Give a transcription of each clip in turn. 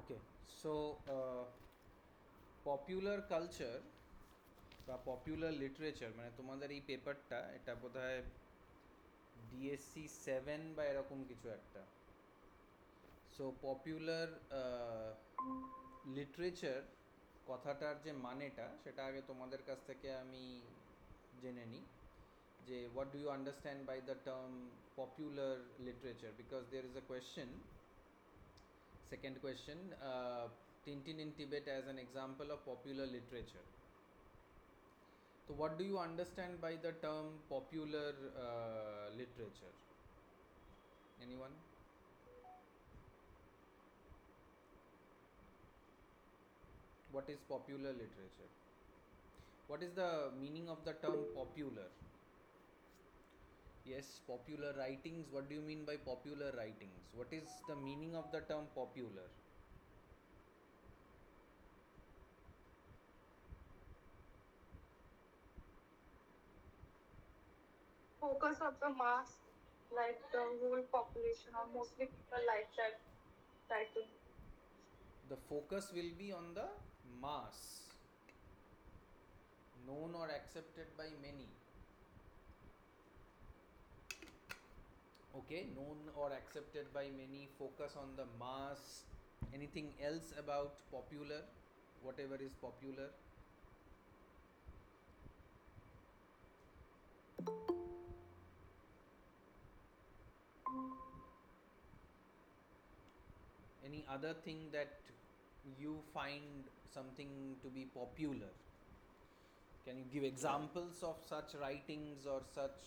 Okay so popular culture বা popular literature মানে তোমাদের এই পেপারটা এটা বোধহয় ডিএসসি 7 বা এরকম কিছু একটা। সো পপুলার লিটারেচার কথাটার যে মানেটা সেটা আগে তোমাদের কাছ থেকে আমি জেনে নিই যে what do you understand by the term popular literature, because there is a question. Second question, Tintin in Tibet as an example of popular literature. So, what do you understand by the term popular literature? Anyone? What is popular literature? What is the meaning of the term popular? Yes, popular writings. What do you mean by popular writings? What is the meaning of the term popular? Focus of the mass, like the whole population or mostly people like that title. The focus will be on the mass, known or accepted by many. Okay, known or accepted by many, focus on the mass. Anything else about popular? Whatever is popular? Any other thing that you find something to be popular? Can you give examples of such writings or such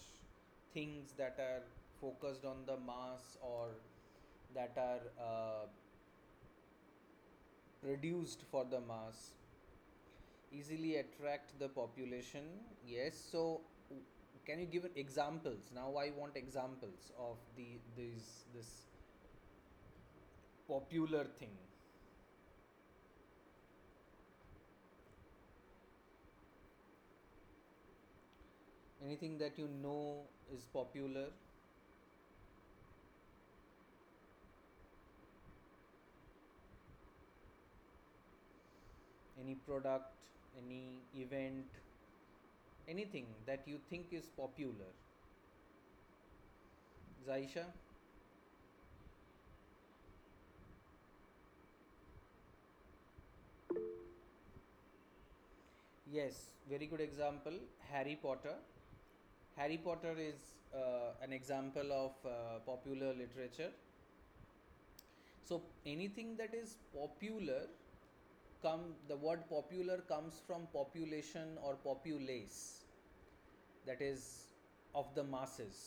things that are focused on the mass or that are produced for the mass, easily attract the population? Yes. So can you give examples? Now I want examples of this popular thing. Anything that you know is popular? Any product, any event, anything that you think is popular? Zaisha? Yes, very good example. Harry Potter. Harry Potter is an example of popular literature. So anything that is popular, the word popular comes from population or populace, that is of the masses.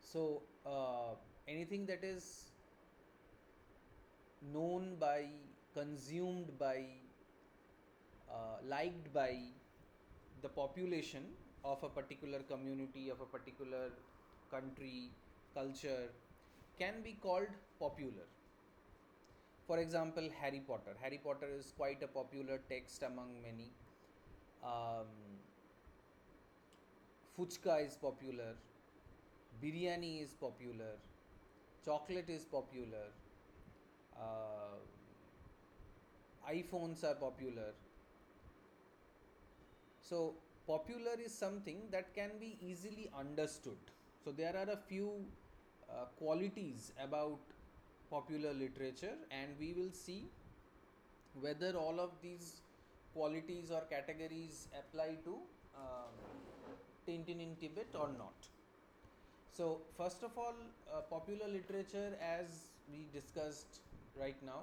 So anything that is known by, consumed by, liked by the population of a particular community, of a particular country, culture, can be called popular. For example, Harry Potter. Harry Potter is quite a popular text among many. Fuchka is popular, biryani is popular, chocolate is popular, uh, iPhones are popular. So, popular is something that can be easily understood. So, there are a few qualities about popular literature, and we will see whether all of these qualities or categories apply to Tintin in Tibet or not. So, first of all, popular literature, as we discussed right now,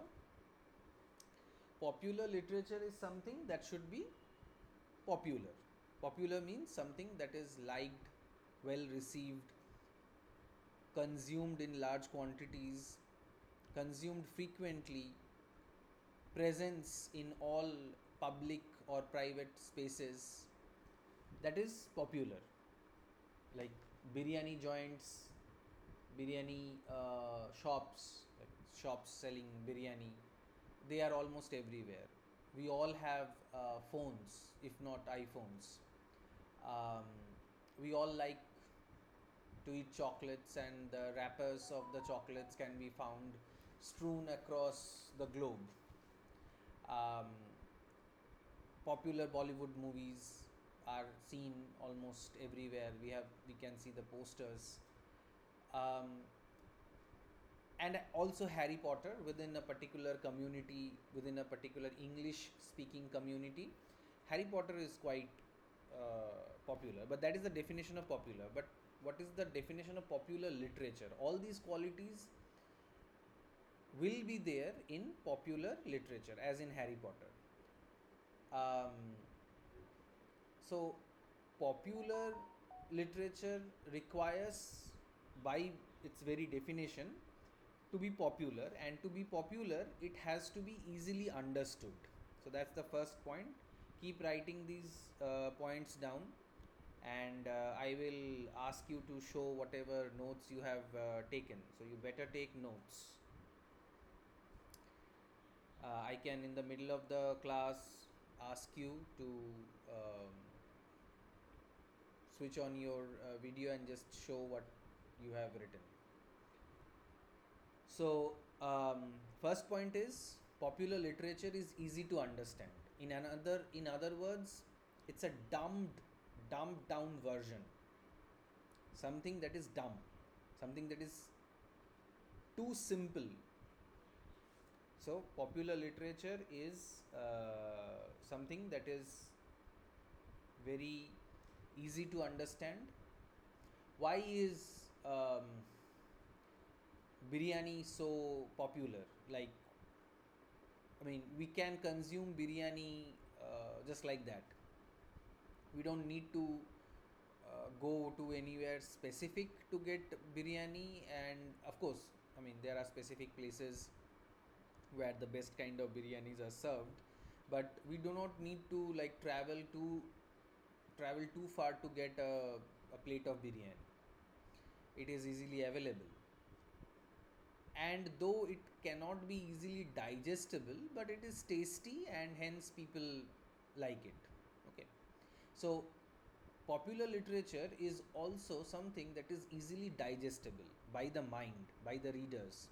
popular literature is something that should be popular. Popular means something that is liked, well received, consumed in large quantities, consumed frequently, presence in all public or private spaces. That is popular. Like biryani joints, biryani shops, like shops selling biryani, they are almost everywhere. We all have phones, if not iPhones. Um, we all like to eat chocolates, and the wrappers of the chocolates can be found strewn across the globe. Um, Popular Bollywood movies are seen almost everywhere. We can see the posters, um, and also Harry Potter within a particular community, within a particular English-speaking community. Harry Potter is quite popular, but that is the definition of popular. But what is the definition of popular literature? All these qualities will be there in popular literature, as in Harry Potter. Um, so, popular literature requires, by its very definition, to be popular, and to be popular, it has to be easily understood. So, that's the first point. Keep writing these points down, and I will ask you to show whatever notes you have taken. So, you better take notes. I can, in the middle of the class, ask you to um, switch on your video and just show what you have written. So, first point is popular literature is easy to understand. In other words, it's a dumbed down version. Something that is dumb, something that is too simple. So, popular literature is something that is very easy to understand. Why is biryani so popular? Like, I mean, we can consume biryani just like that. We don't need to go to anywhere specific to get biryani, and of course, I mean, there are specific places where the best kind of biryanis are served, but we do not need to like travel too far to get a plate of biryani. It is easily available, and though it cannot be easily digestible, but it is tasty, and hence people like it. Okay, so popular literature is also something that is easily digestible by the mind, by the readers,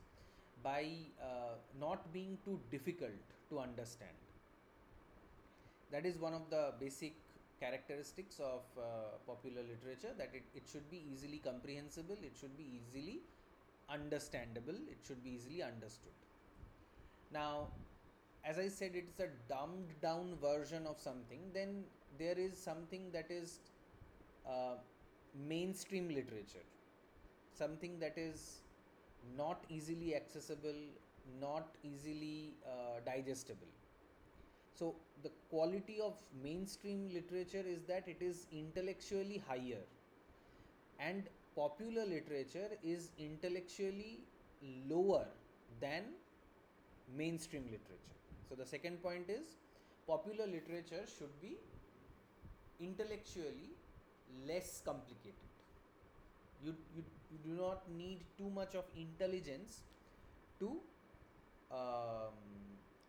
by not being too difficult to understand. That is one of the basic characteristics of popular literature, that it should be easily comprehensible, it should be easily understandable, it should be easily understood. Now, as I said, it's a dumbed down version of something. Then there is something that is uh, mainstream literature, something that is not easily accessible, not easily digestible. So, the quality of mainstream literature is that it is intellectually higher, and popular literature is intellectually lower than mainstream literature. So, the second point is popular literature should be intellectually less complicated. You do not need too much of intelligence to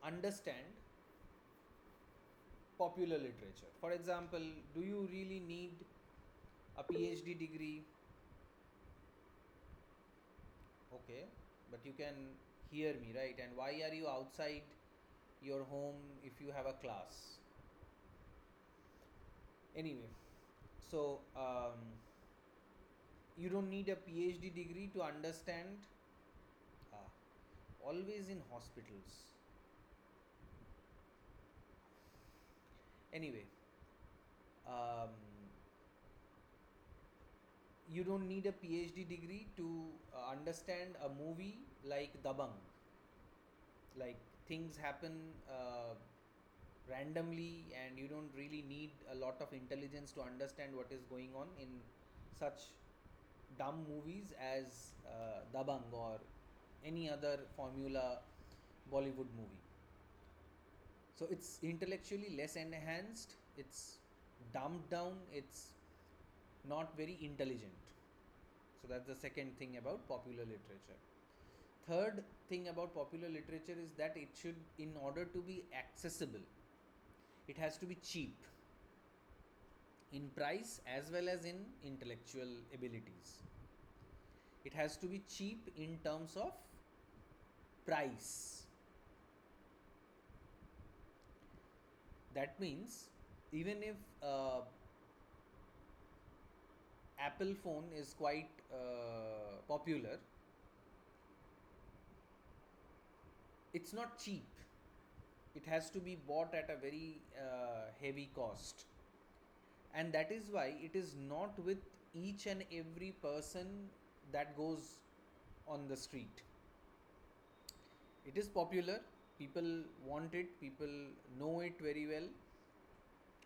understand popular literature. For example, do you really need a PhD degree? Okay, but you can hear me, right? And why are you outside your home if you have a class? Anyway, so you don't need a PhD degree to understand. Ah, always in hospitals. Anyway, um, you don't need a PhD degree to understand a movie like Dabang. Like, things happen randomly, and you don't really need a lot of intelligence to understand what is going on in such dumb movies as Dabang or any other formula Bollywood movie. So it's intellectually less enhanced, it's dumbed down, it's not very intelligent. So that's the second thing about popular literature. Third thing about popular literature is that it should, in order to be accessible, it has to be cheap in price as well as in intellectual abilities. It has to be cheap in terms of price. That means even if Apple phone is quite popular, it's not cheap. It has to be bought at a very heavy cost, and that is why it is not with each and every person that goes on the street. It is popular, people want it, people know it very well.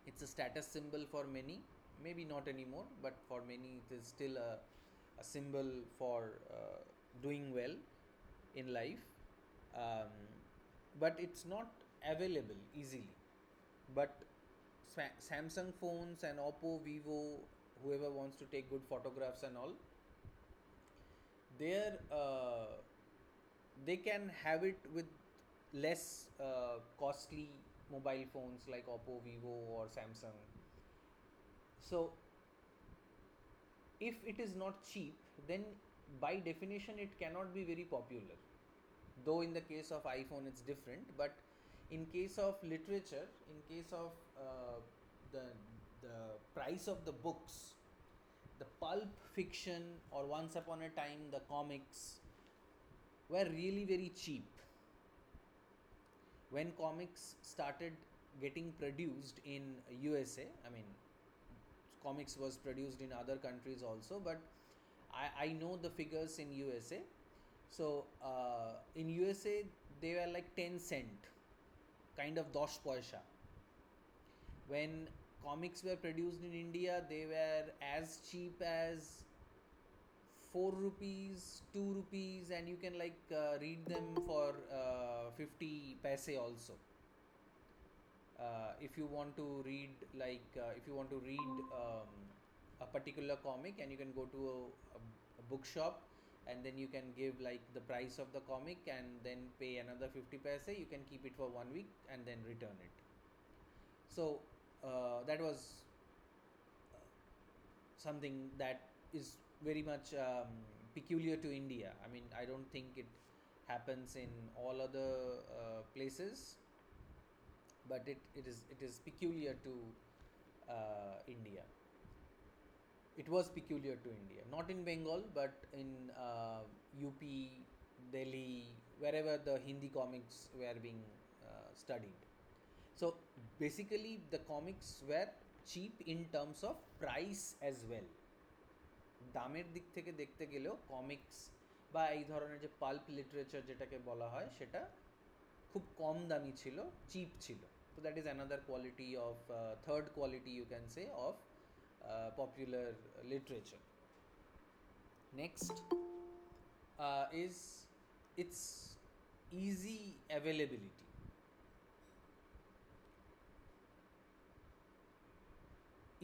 It's a status symbol for many, maybe not anymore, but for many it is still a symbol for doing well in life. um, but it's not available easily. But Samsung phones and Oppo, Vivo, whoever wants to take good photographs and all, they're they can have it with less costly mobile phones like Oppo, Vivo, or Samsung. So if it is not cheap, then by definition it cannot be very popular. Though in the case of iPhone it's different, but in case of literature, in case of the the price of the books, the pulp fiction, or once upon a time the comics were really very cheap. When comics started getting produced in USA, I mean, comics was produced in other countries also, but I know the figures in USA. So in USA they were like 10 cent, kind of dosh paisa. When comics were produced in India, they were as cheap as 4 rupees, 2 rupees, and you can like read them for 50 paise also. If you want to read, like if you want to read a particular comic, and you can go to a bookshop, and then you can give like the price of the comic and then pay another 50 paise. You can keep it for 1 week and then return it. So that was something that is very much peculiar to India. I mean, I don't think it happens in all other places, but it is peculiar to India. It was peculiar to India, not in Bengal, but in UP, Delhi, wherever the Hindi comics were being studied. So basically, the comics were cheap in terms of price as well. দামের দিক থেকে দেখতে গেলেও comics বা এই ধরনের যে pulp literature যেটাকে বলা হয়, সেটা খুব কম দামি ছিল, চিপ ছিল. So that is another quality of third quality, you can say, of popular literature. Next is its easy availability.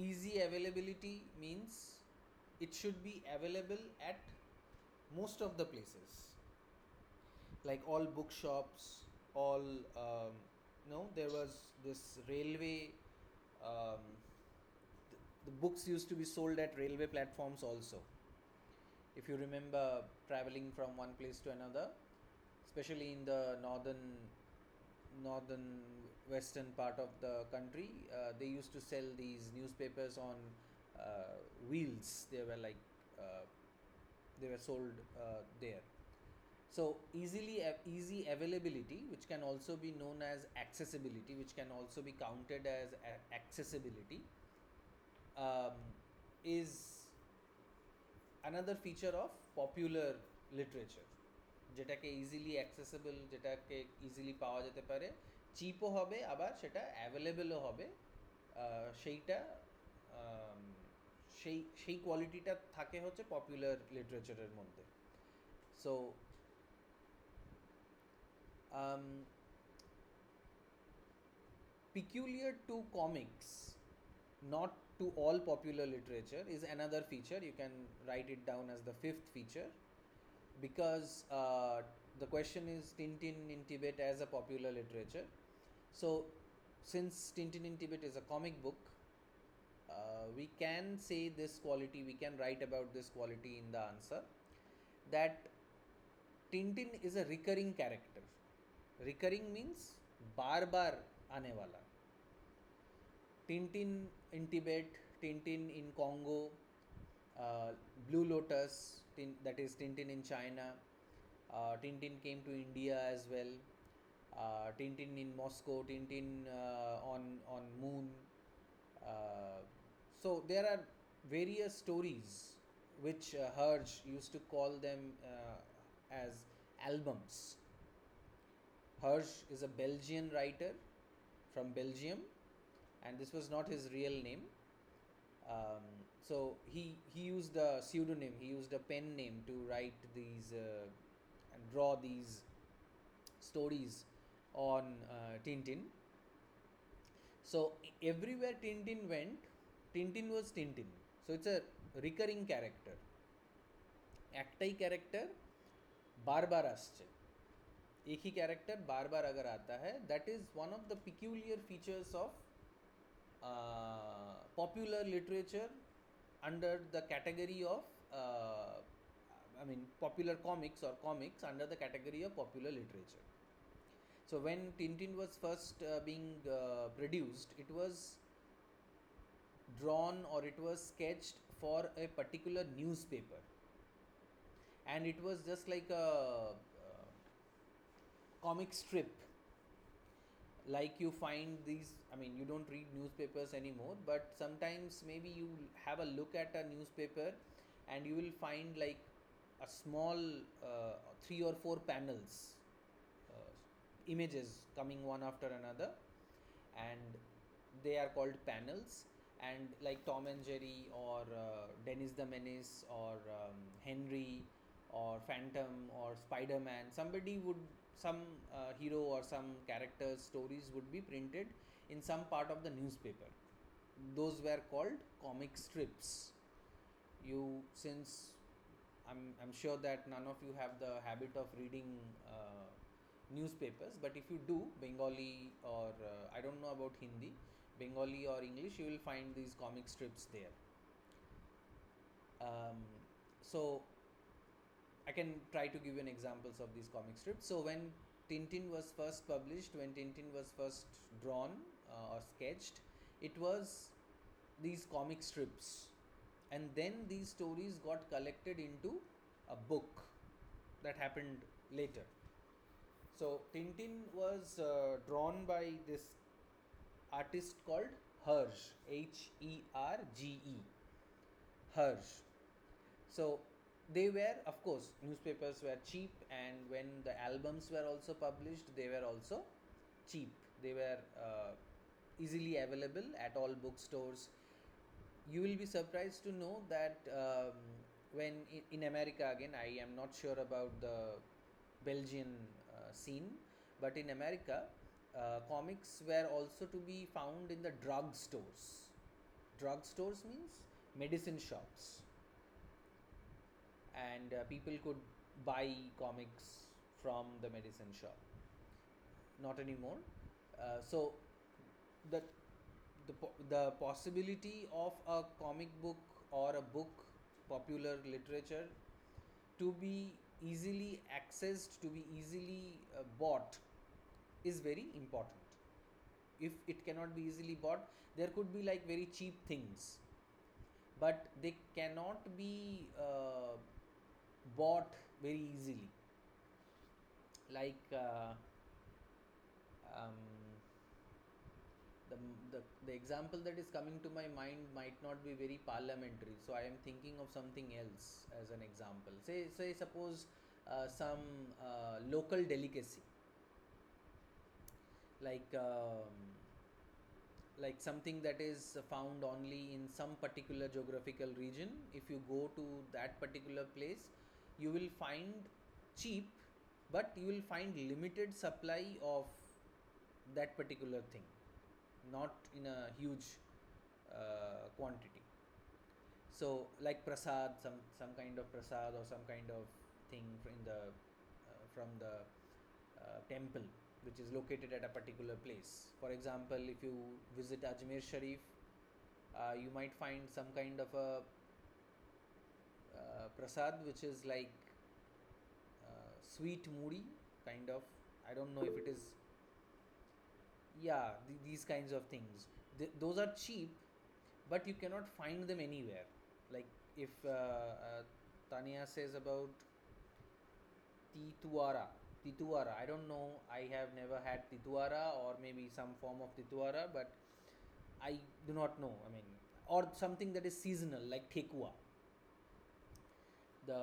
Easy availability means it should be available at most of the places, like all bookshops, all no, there was this railway, um, the books used to be sold at railway platforms also. If you remember traveling from one place to another, especially in the northern western part of the country, they used to sell these newspapers on wheels. They were like they were sold there. So easy availability, which can also be known as accessibility, which can also be counted as accessibility, is another feature of popular literature. যেটাকে easily accessible, যেটাকে easily পাওয়া যেতে পারে, চিপও হবে, আবার সেটা অ্যাভেলেবেলও হবে, সেইটা সেই কোয়ালিটিটা থাকে হচ্ছে পপুলার লিটারেচারের মধ্যে. So peculiar to comics, not to all popular literature, is another feature. You can write it down as the fifth feature, because the question is Tintin in Tibet as a popular literature. So since Tintin in Tibet is a comic book, we can say this quality, we can write about this quality in the answer, that Tintin is a recurring character. Recurring means बार बार आने वाला. Tintin in Tibet, Tintin in Congo, uh, Blue Lotus, that is Tintin in China. Tintin came to India as well. Tintin in Moscow, Tintin on Moon. Uh, so there are various stories which Herge used to call them as albums. Herge is a Belgian writer from Belgium, and this was not his real name. So he used a pseudonym, he used a pen name to write these and draw these stories on Tintin. So everywhere Tintin went, Tintin was Tintin. So it's a recurring character. एकटाई character बार बार আসছে, एक ही character बार बार अगर आता है, that is one of the peculiar features of popular literature under the category of popular comics or comics under the category of popular literature. So when Tintin was first being produced, it was drawn or it was sketched for a particular newspaper, and it was just like a comic strip, like you find these. You don't read newspapers anymore, but sometimes maybe you have a look at a newspaper and you will find like a small 3 or 4 panels, images coming one after another, and they are called panels. And like Tom and Jerry, or Dennis the Menace, or Henry, or Phantom, or Spider-Man, some hero or some character's stories would be printed in some part of the newspaper. Those were called comic strips. Since I'm sure that none of you have the habit of reading newspapers, but if you do, Bengali or I don't know about Hindi, Bengali or English, you will find these comic strips there. So I can try to give you an examples of these comic strips. So when Tintin was first published, when Tintin was first drawn or sketched, it was these comic strips, and then these stories got collected into a book. That happened later. So Tintin was drawn by this artist called Herge, Herge, Herge. So they were, of course, newspapers were cheap, and when the albums were also published, they were also cheap. They were easily available at all bookstores. You will be surprised to know that when in America, again, I am not sure about the Belgian scene, but in America, comics were also to be found in the drug stores. Drug stores means medicine shops, and people could buy comics from the medicine shop. Not anymore. So the the possibility of a comic book or a book, popular literature, to be easily accessed, to be easily bought, is very important. If it cannot be easily bought, there could be like very cheap things, but they cannot be bought very easily. Like um, the example that is coming to my mind might not be very parliamentary, so I am thinking of something else as an example. Say suppose some local delicacy, like something that is found only in some particular geographical region. If you go to that particular place, you will find cheap, but you will find limited supply of that particular thing, not in a huge quantity. So like prasad, some kind of prasad or some kind of thing from the temple which is located at a particular place. For example, if you visit Ajmer Sharif, you might find some kind of a prasad which is like sweet moody kind of. I don't know if it is. Yeah, these kinds of things. Those are cheap, but you cannot find them anywhere. Like if Tanya says about Tituara. Tituara. I don't know. I have never had Tituara or maybe some form of Tituara, but I do not know. I mean, or something that is seasonal like Thekua. The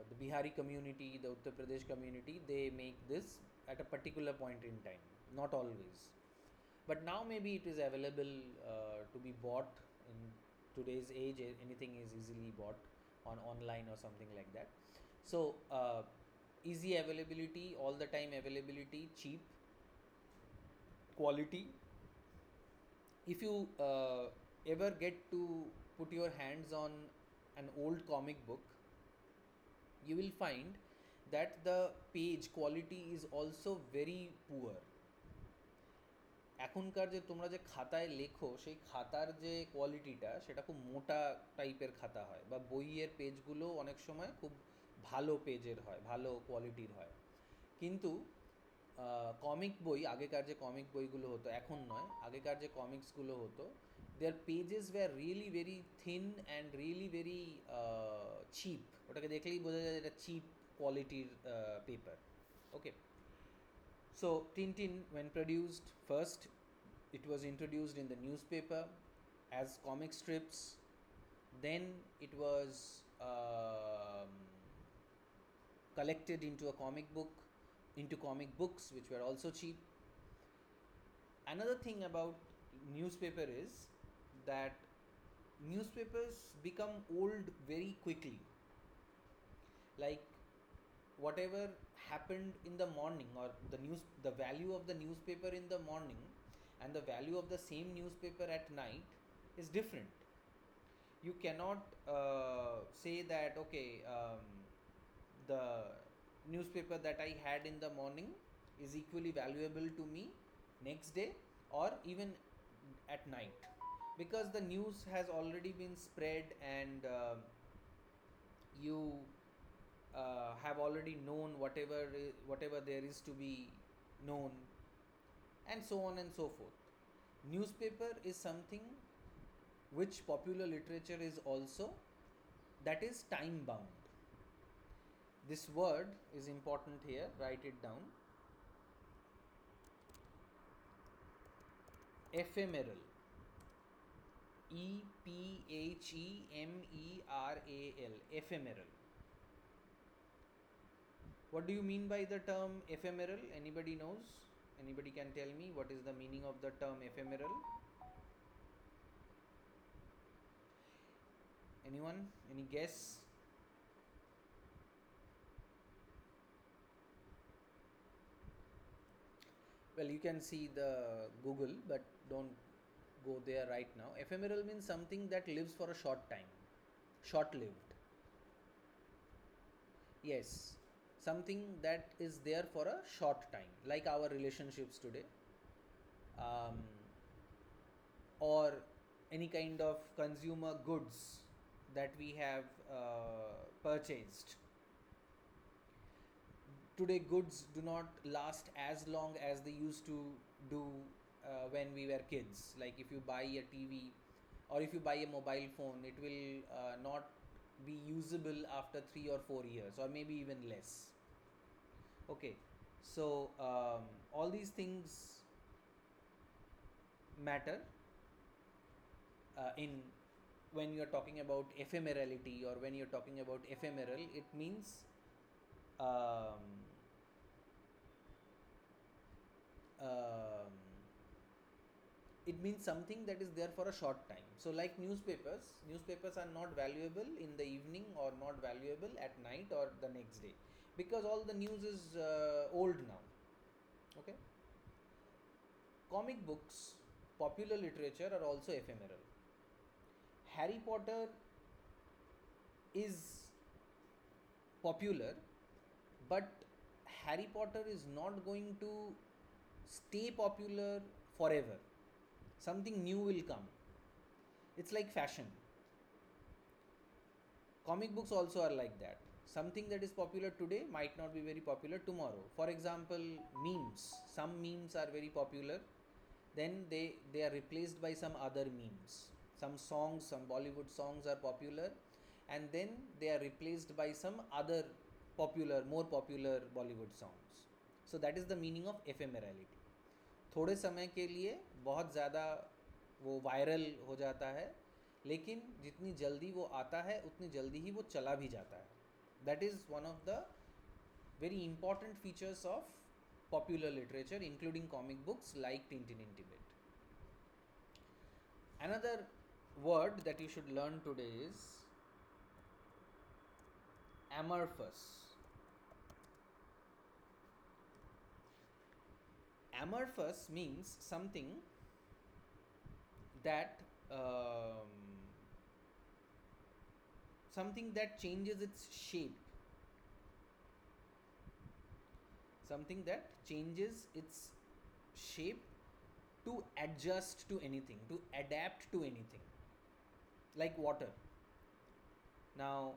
the Bihari community, the Uttar Pradesh community, they make this at a particular point in time. Not always, but now maybe it is available to be bought in today's age. Anything is easily bought on online or something like that. So easy availability, all the time availability, cheap quality. If you ever get to put your hands on an old comic book, you will find that the page quality is also very poor. এখনকার যে তোমরা যে খাতায় লেখো সেই খাতার যে কোয়ালিটিটা সেটা খুব মোটা টাইপের খাতা হয়, বা বইয়ের পেজগুলো অনেক সময় খুব ভালো পেজের হয়, ভালো কোয়ালিটির হয়। কিন্তু কমিক বই, আগেকার যে কমিক বইগুলো হতো, এখন নয়, আগেকার যে কমিক্সগুলো হতো, their pages were really very thin and really very cheap. ওটাকে দেখলেই বোঝা যায় এটা চিপ কোয়ালিটির paper. Okay, so Tintin, when produced first, it was introduced in the newspaper as comic strips. Then it was collected into a comic book, into comic books, which were also cheap. Another thing about newspaper is that newspapers become old very quickly. Like whatever happened in the morning, or the value of the newspaper in the morning and the value of the same newspaper at night is different. You cannot say that okay, the newspaper that I had in the morning is equally valuable to me next day or even at night, because the news has already been spread, and you have already known whatever there is to be known, and so on and so forth. Newspaper is something which popular literature is also, that is time bound. This word is important here, write it down. Ephemeral. Ephemeral. Ephemeral. What do you mean by the term ephemeral? Anybody knows? Anybody can tell me what is the meaning of the term ephemeral? Anyone? Any guess? Well, you can see the Google, but don't go there right now. Ephemeral means something that lives for a short time, short lived. Yes, something that is there for a short time, like our relationships today, or any kind of consumer goods that we have purchased. Today goods do not last as long as they used to do when we were kids. Like if you buy a TV or if you buy a mobile phone, it will not be usable after 3 or 4 years, or maybe even less. Okay, so all these things matter in when you're talking about ephemerality, or when you're talking about ephemeral, it means it means something that is there for a short time. So like newspapers are not valuable in the evening or not valuable at night or the next day, because all the news is old now. Okay, comic books, popular literature are also ephemeral. Harry Potter is popular, but Harry Potter is not going to stay popular forever. Something new will come. It's like fashion. Comic books also are like that. something that is popular today might not be very popular tomorrow. For example, memes. Some memes are very popular, then they are replaced by some other memes. Some songs, some Bollywood songs are popular, and then they are replaced by some other popular, more popular Bollywood songs. So that is the meaning of ephemerality. थोड़े समय के लिए बहुत ज़्यादा वो viral हो जाता है, लेकिन जितनी जल्दी वो आता है उतनी जल्दी ही वो चला भी जाता है. That is one of the very important features of popular literature, including comic books like Tintin in Tibet. Another word that you should learn today is amorphous. Amorphous means something that something that changes its shape. Something that changes its shape to adjust to anything, to adapt to anything, like water. Now,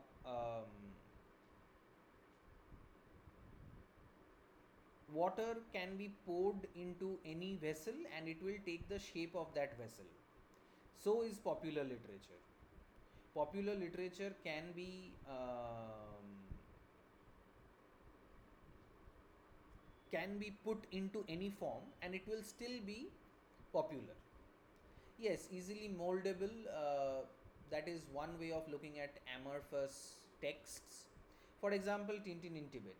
water can be poured into any vessel and it will take the shape of that vessel. So is popular literature. Popular literature can be put into any form and it will still be popular. Yes, easily moldable. That is one way of looking at amorphous texts. For example, Tintin in Tibet.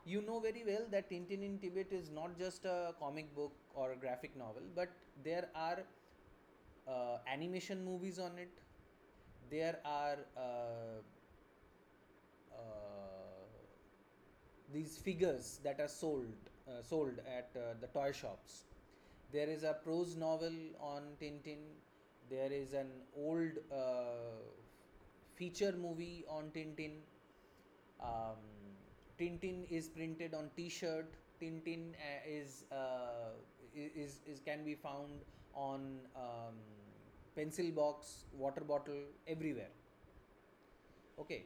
You know very well that Tintin in Tibet is not just a comic book or a graphic novel, but there are animation movies on it. There are these figures that are sold at the toy shops. There is a prose novel on Tintin. There is an old feature movie on Tintin. Tintin is printed on T-shirt. Tintin is can be found on pencil box, water bottle, everywhere. Okay.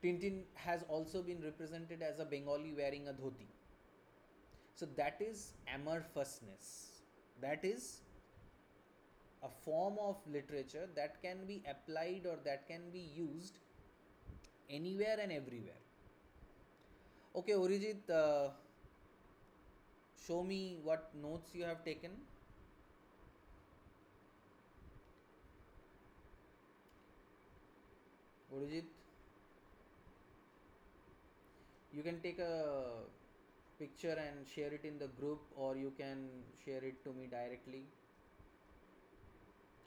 Tintin has also been represented as a Bengali wearing a dhoti. So that is amorphousness. That is a form of literature that can be applied or that can be used anywhere and everywhere. Okay, Orijit, show me what notes you have taken. Orijit, you can take a picture and share it in the group, or you can share it to me directly.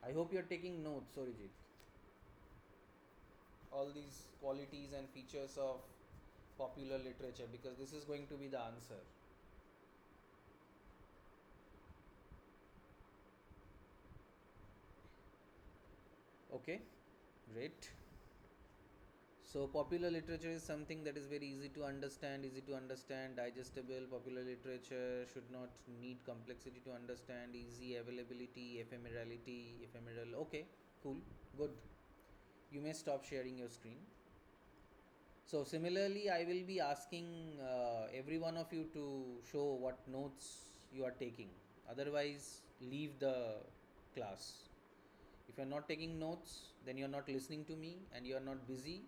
I hope you're taking notes, Orijit. All these qualities and features of popular literature, because this is going to be the answer. Okay, great. So popular literature is something that is very easy to understand, digestible. Popular literature should not need complexity to understand, easy availability, ephemeral. Okay, cool, good. You may stop sharing your screen. So similarly, I will be asking every one of you to show what notes you are taking. Otherwise, leave the class. If you are not taking notes, then you are not listening to me and you are not busy.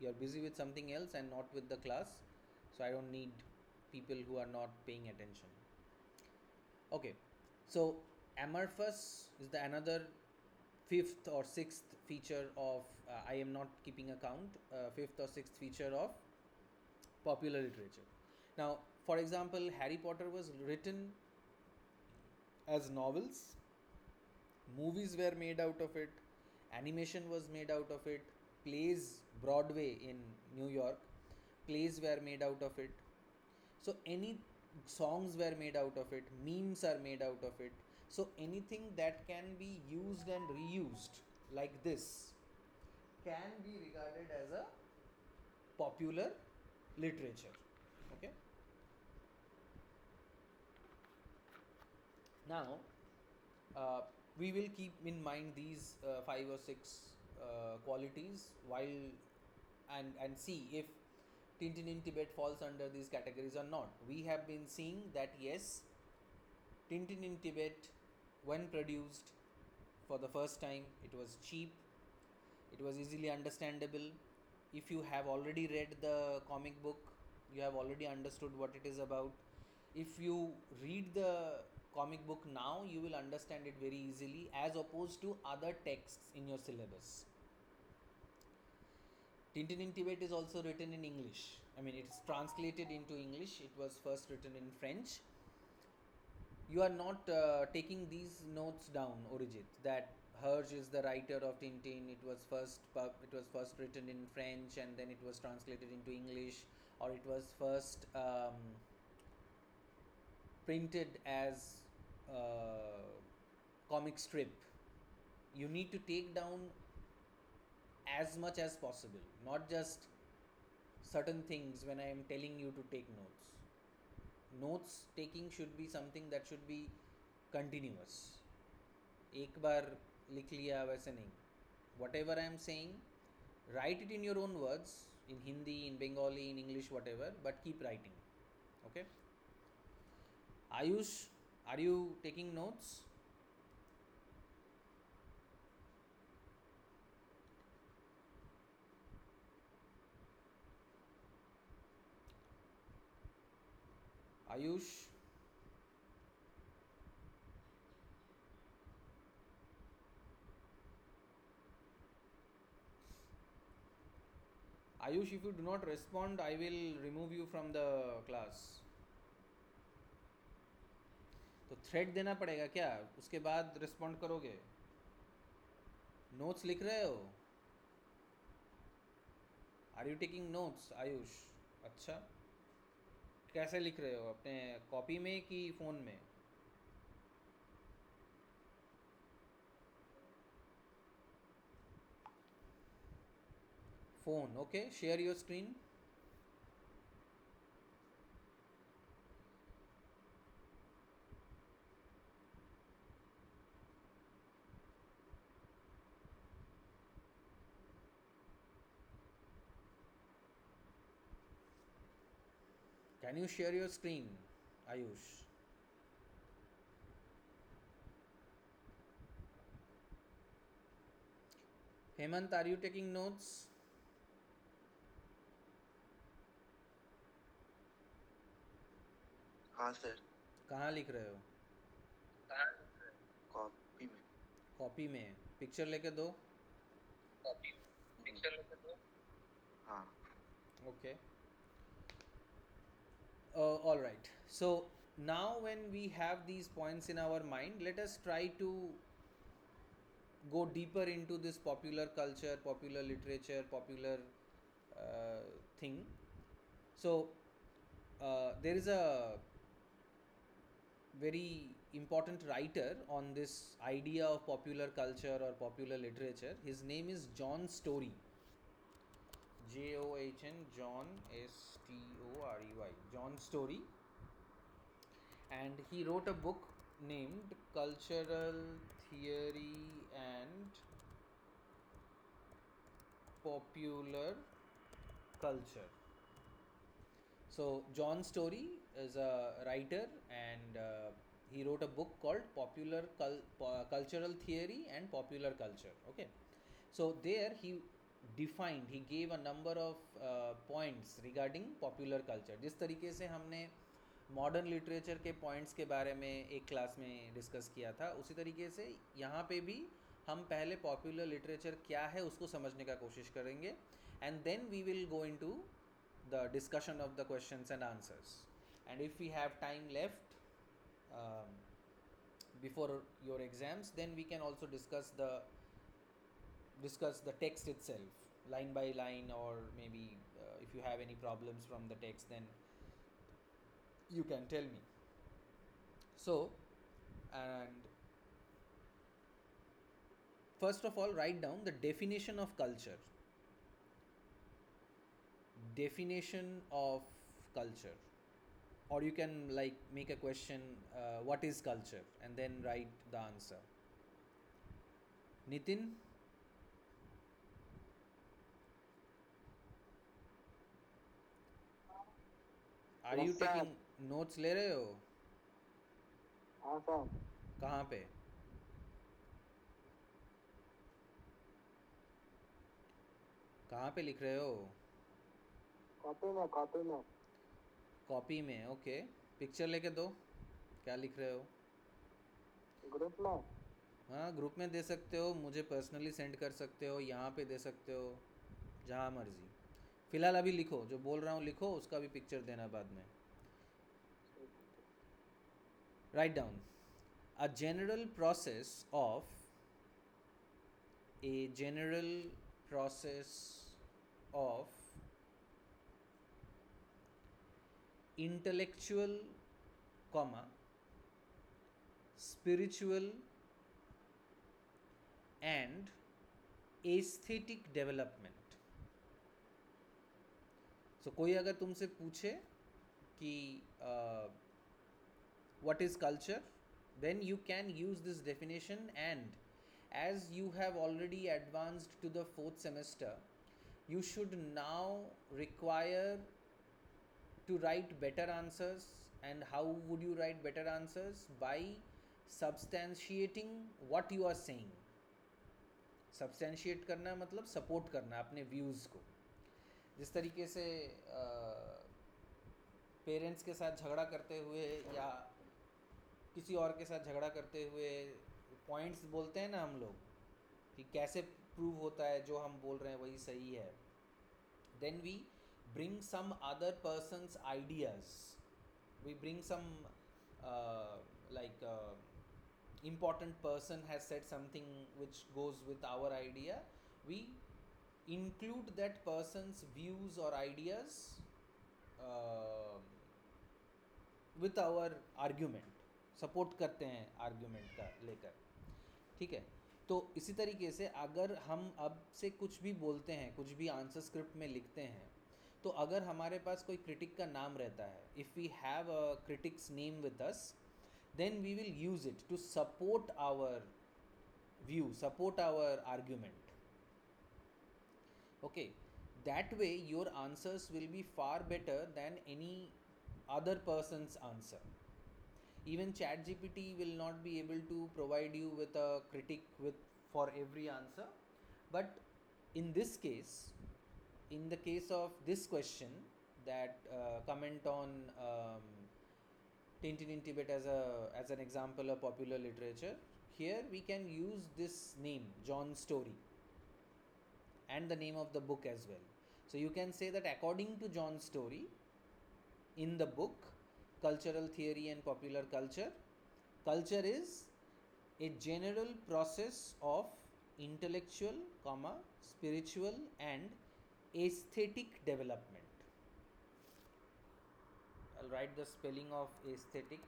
You are busy with something else and not with the class. So I don't need people who are not paying attention. Okay, so amorphous is the another fifth or sixth feature of I am not keeping a count, fifth or sixth feature of popular literature. Now, for example, Harry Potter was written as novels, movies were made out of it, animation was made out of it, plays, Broadway in New York, plays were made out of it. So any songs were made out of it, memes are made out of it. So anything that can be used and reused like this can be regarded as a popular literature. Okay. Now, we will keep in mind these 5 or 6 qualities while and see if Tintin in Tibet falls under these categories or not. We have been seeing that yes, Tintin in Tibet, when produced for the first time, it was cheap, it was easily understandable. If you have already read the comic book, you have already understood what it is about. If you read the comic book now, you will understand it very easily as opposed to other texts in your syllabus. Tintin in Tibet is also written in English. I mean, it's translated into English. It was first written in French. You are not taking these notes down, Orijit, that Herge is the writer of Tintin. It was first written in French and then it was translated into English, or it was first printed as comic strip. You need to take down as much as possible, not just certain things when I am telling you to take notes. Notes taking should be something that should be continuous. एक बार लिख लिया वैसे नहीं. Whatever I am saying, write it in your own words, in Hindi, in Bengali, in English, whatever, but keep writing. Okay? Ayush, are you taking notes? Ayush, Ayush, if you do not respond, I will remove you from the class. तो thread देना पड़ेगा क्या? उसके बाद respond करोगे? Notes लिख रहे हो? Are you taking notes Ayush? अच्छा, कैसे लिख रहे हो? अपने कॉपी में कि फ़ोन में? Phone. Okay, share your screen. Can you share your screen, Ayush? Hemant, are you taking notes? हाँ सर. कहाँ लिख रहे हो? कॉपी में. कॉपी में. पिक्चर लेके दो. हाँ. Okay. All right. So now when we have these points in our mind, let us try to go deeper into this popular culture, popular literature, popular thing. So there is a very important writer on this idea of popular culture or popular literature. His name is John Story. John, John Story. John Story. And he wrote a book named Cultural Theory and Popular Culture. So John Story is a writer and he wrote a book called Cultural Theory and Popular Culture. Okay, so there he gave a number of points regarding popular culture. जिस तरीके से हमने modern literature के points के बारे में एक class में डिस्कस किया था, उसी तरीके से यहाँ पे भी हम पहले पॉपुलर लिटरेचर क्या है उसको समझने का कोशिश करेंगे, and then we will go into the discussion of the questions and answers. And if we have time left before your exams, then we can also discuss the text itself line by line, or maybe if you have any problems from the text, then you can tell me. So, and first of all, write down the definition of culture. Definition of culture, or you can like make a question, what is culture, and then write the answer. Nitin, are you नमस्कार। Taking notes ले रहे हो? हाँ sir. कहाँ पे? कहाँ पे लिख रहे हो? कॉपी में। कॉपी में, ओके। पिक्चर लेके दो, क्या लिख रहे हो? ग्रुप में। हाँ, ग्रुप में दे सकते हो, मुझे पर्सनली सेंड कर सकते हो, यहाँ पे दे सकते हो, जहाँ मर्जी। फिलहाल अभी लिखो, जो बोल रहा हूँ लिखो, उसका भी पिक्चर देना बाद में। Write down a general process of a general process of intellectual comma spiritual and aesthetic development. So कोई अगर तुमसे पूछे कि what is culture, then you can use this definition, and as you have already advanced to the 4th semester, you should now require to write better answers. And how would you write better answers? By substantiating what you are saying. Substantiate करना मतलब support करना अपने views को. जिस तरीके से parents के साथ झगड़ा करते हुए या किसी और के साथ झगड़ा करते हुए पॉइंट्स बोलते हैं ना हम लोग, कि कैसे प्रूव होता है जो हम बोल रहे हैं वही सही है. Then we bring some other person's ideas. We bring some important person has said something which goes with our idea. We include that person's views or ideas with our argument. Support करते हैं argument का लेकर. ठीक है, तो इसी तरीके से अगर हम अब से कुछ भी बोलते हैं, कुछ भी आंसर स्क्रिप्ट में लिखते हैं, तो अगर हमारे पास कोई क्रिटिक का नाम रहता है, if we have a critic's name with us, then we will use it to support our view, support our argument. Okay, that way your answers will be far better than any other person's answer. Even ChatGPT will not be able to provide you with a critic with for every answer, but in this case, in the case of this question, that comment on Tintin in Tibet as an example of popular literature, here we can use this name John Story and the name of the book as well. So you can say that according to John Story, in the book Cultural Theory and Popular Culture, culture is a general process of intellectual, spiritual and aesthetic development. I'll write the spelling of aesthetic.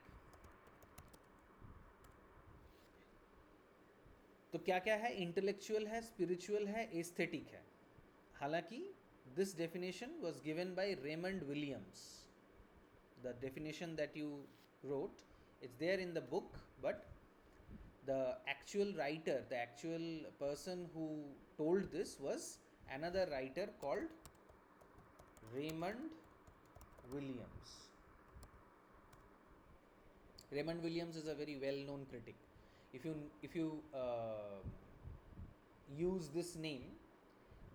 तो क्या क्या है? Intellectual है, spiritual है, aesthetic है. हालांकि this definition was given by Raymond Williams. The definition that you wrote, it's there in the book, but the actual writer, the actual person who told this was another writer called Raymond Williams. Raymond Williams is a very well known critic. If you use this name,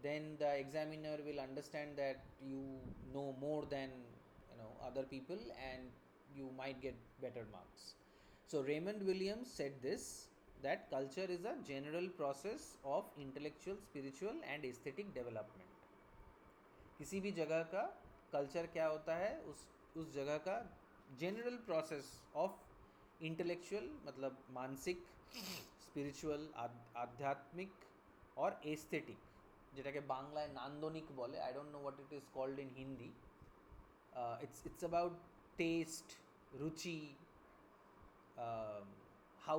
then the examiner will understand that you know more than other people, and you might get better marks. So Raymond Williams said this, that culture is a general process of intellectual, spiritual and aesthetic development. किसी भी जगह का culture क्या होता है? उस जगह का जनरल प्रोसेस ऑफ इंटेलेक्चुअल मतलब मानसिक, स्पिरिचुअल आध्यात्मिक और एस्थेटिक, যেটাকে বাংলায় নান্দনিক বলে. I don't know what it is called in Hindi. It's about taste, ruchi, how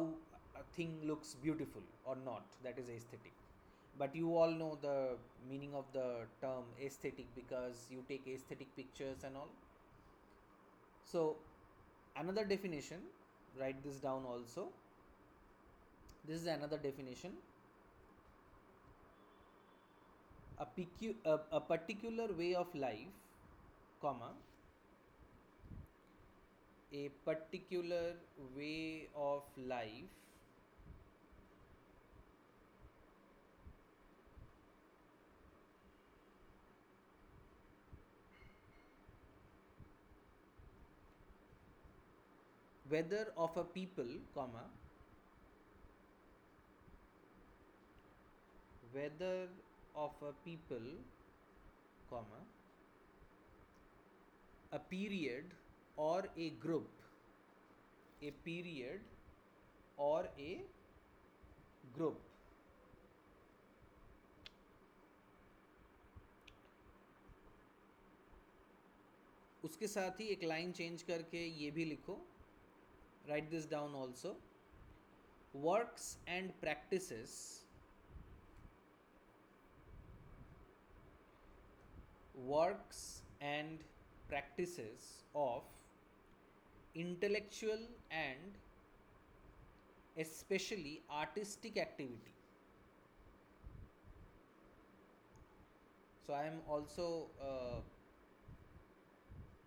a thing looks beautiful or not, that is aesthetic. But you all know the meaning of the term aesthetic because you take aesthetic pictures and all. So another definition, write this down also. This is another definition. A particular way of life, comma, a particular way of life whether of a people, comma, whether of a people, comma, a period or a group, a period or a group. उसके साथ ही एक line change करके ये भी लिखो, write this down also. Works and practices of intellectual and especially artistic activity. So I am also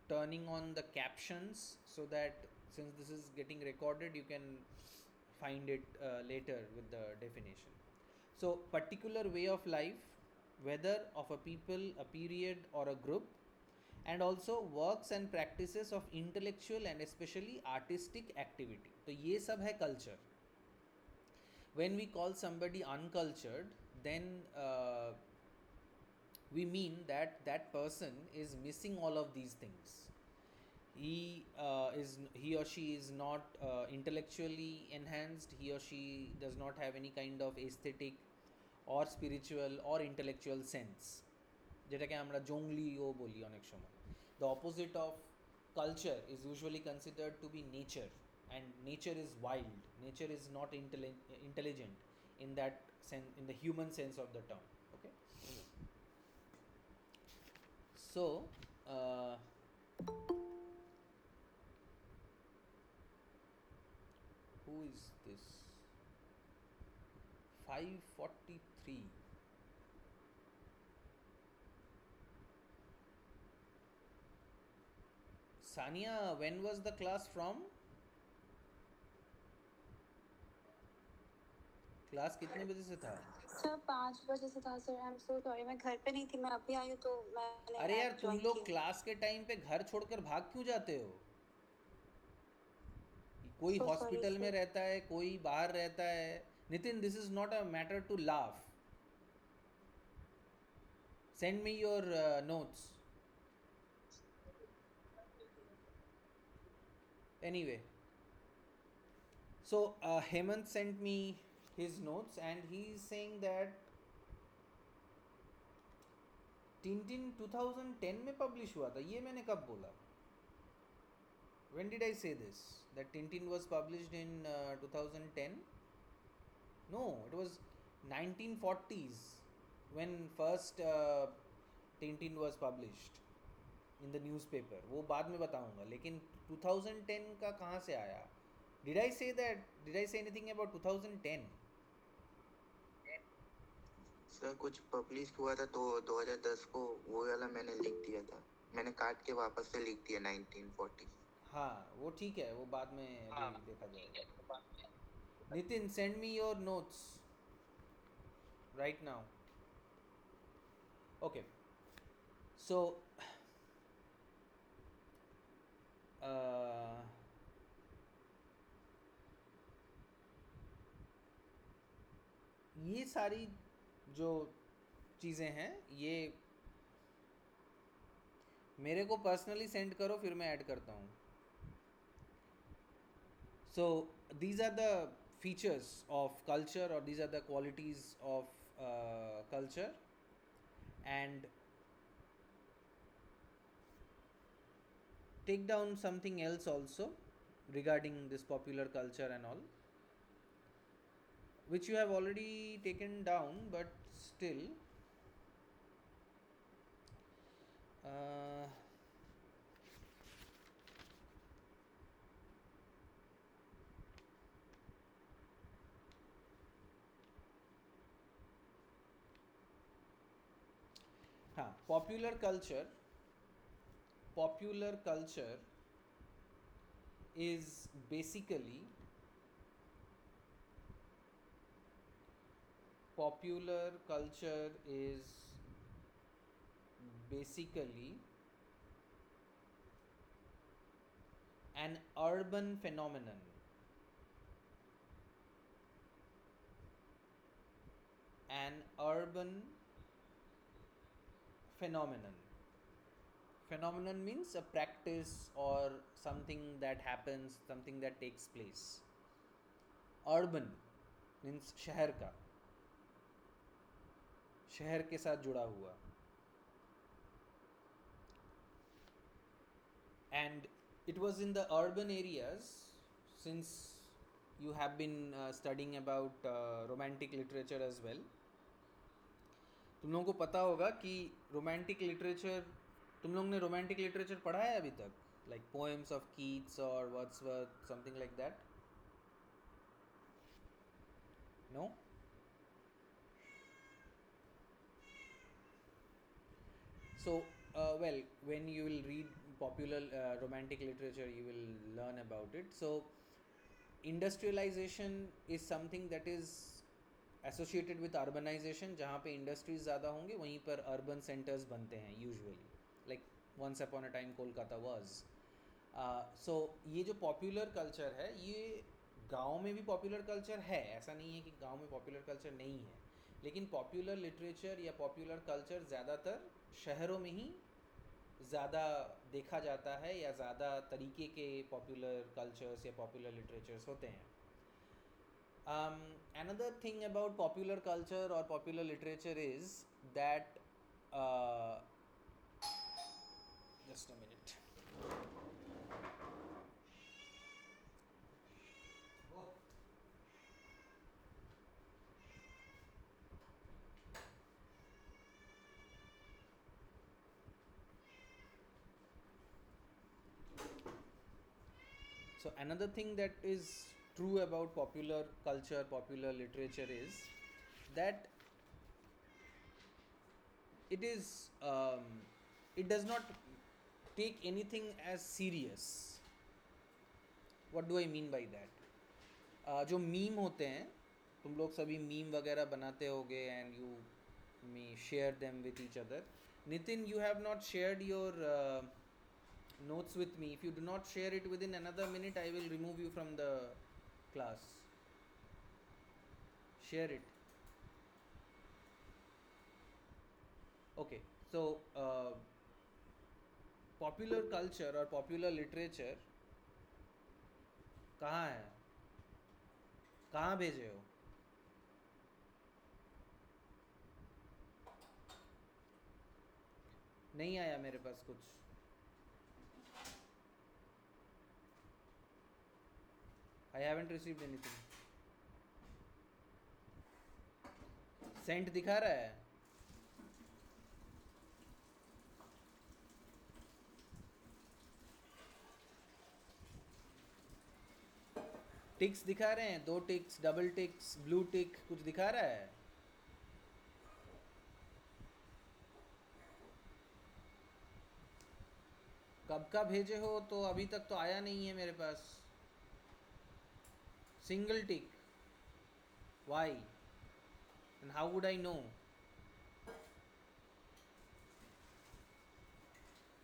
turning on the captions so that since this is getting recorded, you can find it later with the definition. So particular way of life, whether of a people, a period or a group, and also works and practices of intellectual and especially artistic activity. तो ये सब है culture. When we call somebody uncultured, then we mean that that person is missing all of these things. He or she is not intellectually enhanced. He or she does not have any kind of aesthetic or spiritual or intellectual sense, যেটাকে আমরা জঙ্গলিও বলি অনেক সময়. The opposite of culture is usually considered to be nature, and nature is wild. Nature is not intelligent in that sense, in the human sense of the term. Okay. So who is this? 543. Sania, when was the class from? Class कितने बजे से था? Sir 5 बजे से था sir. I am so sorry, मैं घर पे नहीं थी, मैं अभी आई हूँ तो मैंने. अरे यार तुम लोग क्लास के टाइम पे घर छोड़कर भाग क्यों जाते हो? कोई हॉस्पिटल में रहता है, कोई बाहर रहता है. Nitin, this is not a matter to laugh. Send me your notes. Anyway, so Hemant sent me his notes and he is saying that Tintin 2010 में publish हुआ था. ये मैंने कब बोला? When did I say this? That Tintin was published in 2010? No, it was 1940s when first Tintin was published in the newspaper. वो बाद में बताऊंगा, लेकिन 2010 का कहाँ से आया? Did I say that? Did I say anything about 2010? Sir कुछ पब्लिश हुआ था तो 2010 को वो वाला मैंने लिख दिया था. मैंने काट के वापस से लिख दिया 1940. हाँ वो ठीक है, वो बाद में अभी देखा जाएगा. Nitin, send me your notes right now. Okay. So ये सारी जो चीज़ें हैं ये मेरे को पर्सनली सेंड करो, फिर मैं ऐड करता हूँ. So these are the features of culture, or these are the qualities of culture. And take down something else also regarding this popular culture and all, which you have already taken down, but still popular culture is basically popular culture is basically an urban phenomenon. An urban phenomenon. Phenomenon means a practice or something that happens, something that takes place. Urban means शहर का, शहर के साथ जुड़ा हुआ. And it was in the urban areas, since you have been studying about romantic literature as well. तुम लोगों को पता होगा कि रोमांटिक लिटरेचर, तुम लोगों ने रोमांटिक लिटरेचर पढ़ा है अभी तक, लाइक पोएम्स ऑफ कीट्स और Wordsworth, something like that? No? So, well, when you will read popular romantic literature, you will learn about it. So, industrialization is something that is associated with urbanization. जहाँ पे industries ज़्यादा होंगे वहीं पर urban centers बनते हैं usually, like once upon a time Kolkata was. So ये जो popular culture है, ये गाँव में भी popular culture है, ऐसा नहीं है कि गाँव में popular culture नहीं है, लेकिन popular literature या popular culture ज़्यादातर शहरों में ही ज़्यादा देखा जाता है, या ज़्यादा तरीके के popular cultures या popular literatures होते हैं. Another thing about popular culture or popular literature is that just a minute. So another thing that is true about popular culture, popular literature is that it is it does not take anything as serious. What do I mean by that? जो meme होते हैं, तुम लोग सभी meme वगैरह बनाते होगे and you may share them with each other. Nitin, you have not shared your notes with me. If you do not share it within another minute, I will remove you from the class. Share it. Okay, so popular culture or popular literature कहाँ है? कहाँ भेजे हो? नहीं आया मेरे पास कुछ. I haven't received anything. Sent दिखा रहा है. टिक्स दिखा रहे हैं, 2 ticks, double ticks, blue tick, कुछ दिखा रहा है? कब का भेजे हो? तो अभी तक तो आया नहीं है मेरे पास. Single tick. Why? And how would I know?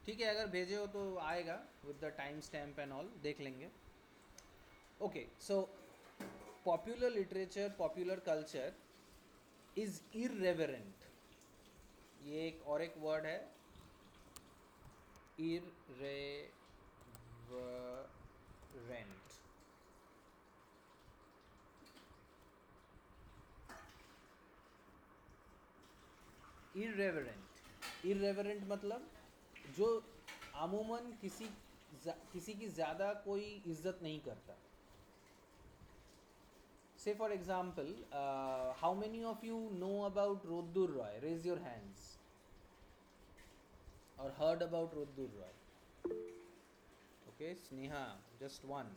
ठीक है, अगर भेजे हो तो आएगा with the time stamp and all, देख लेंगे. Okay, so popular literature, popular culture is irreverent. ये एक और एक word है, irreverent. irreverent मतलब जो अमूमन किसी की ज़्यादा कोई इज्जत नहीं करता. Say for example, how many of you know about Roddur Roy? Raise your hands. Or heard about Roddur Roy? Okay, Sneha, just one.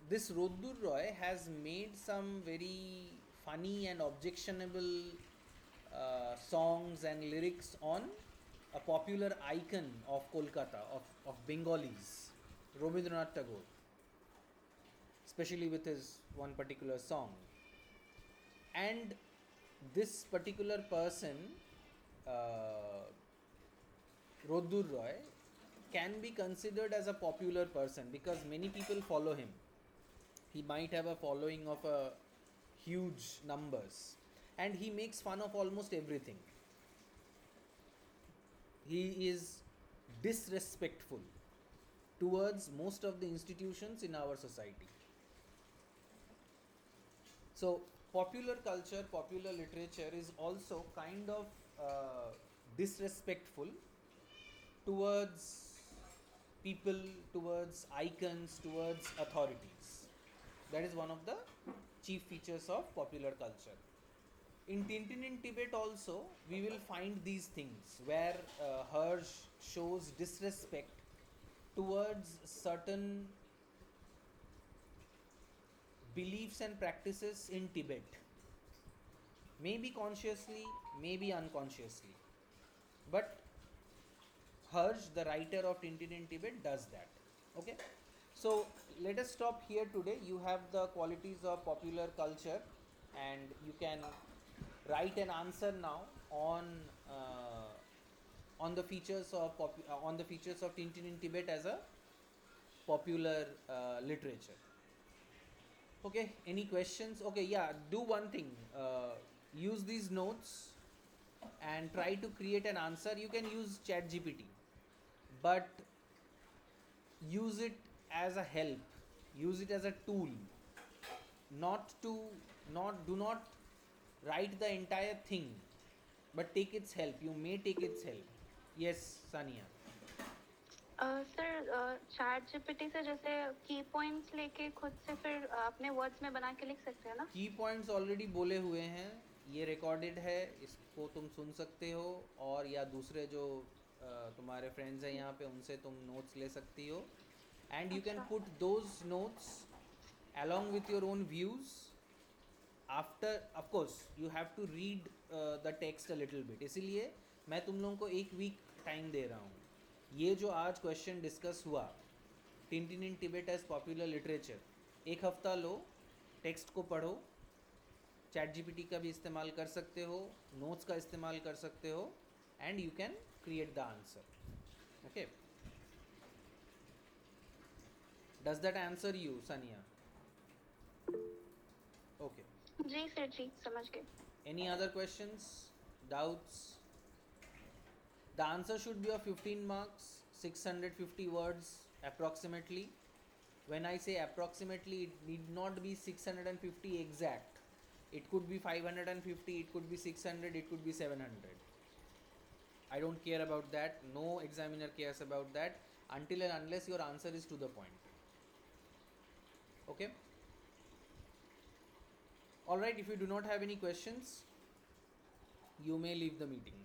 This Roddur Roy has made some very funny and objectionable songs and lyrics on a popular icon of Kolkata, of Bengalis, Rabindranath Tagore, especially with his one particular song. And this particular person, Rodur Roy, can be considered as a popular person because many people follow him. He might have a following of a huge numbers, and he makes fun of almost everything. He is disrespectful towards most of the institutions in our society. So, popular culture, popular literature is also kind of disrespectful towards people, towards icons, towards authorities. That is one of the chief features of popular culture. In Tintin in Tibet also, we will find these things where Hersh shows disrespect towards certain beliefs and practices in Tibet. Maybe consciously, maybe unconsciously. But Hersh, the writer of Tintin in Tibet, does that. Okay? So let us stop here today. You have the qualities of popular culture, and you can write an answer now on the features of Tintin in Tibet as a popular literature. Okay, any questions? Okay, yeah, do one thing. Use these notes and try to create an answer. You can use ChatGPT, but use it as a help. Use it as a tool. Do not write the entire thing, but take its help. You may take its help. Yes, Sania. Sir chat GPT से जैसे की points लेके खुद से फिर अपने words में बना के लिख सकते हैं ना? की पॉइंट्स ऑलरेडी बोले हुए हैं, ये रिकॉर्डेड है, इसको तुम सुन सकते हो, और या दूसरे जो तुम्हारे फ्रेंड्स हैं यहाँ पे उनसे तुम नोट्स ले सकती हो, and you can put those notes along with your own views. After, of course, you have to read the text a little bit. इसीलिए मैं तुम लोगों को एक वीक टाइम दे रहा हूँ. ये जो आज क्वेश्चन डिस्कस हुआ, टिंटिन इन टिबेट एज पॉपुलर लिटरेचर, एक हफ्ता लो, टेक्स्ट को पढ़ो, चैट जीपीटी का भी इस्तेमाल कर सकते हो, नोट्स का इस्तेमाल कर सकते हो, and you can create the answer. Okay, does that answer you, सनिया? Okay. जी सर जी, समझ गए. Any other questions, doubts? The answer should be of 15 marks, 650 words approximately. When I say approximately, it need not be 650 exact. It could be 550, it could be 600, it could be 700. I don't care about that. No examiner cares about that until and unless your answer is to the point. Okay? Alright, if you do not have any questions, you may leave the meeting.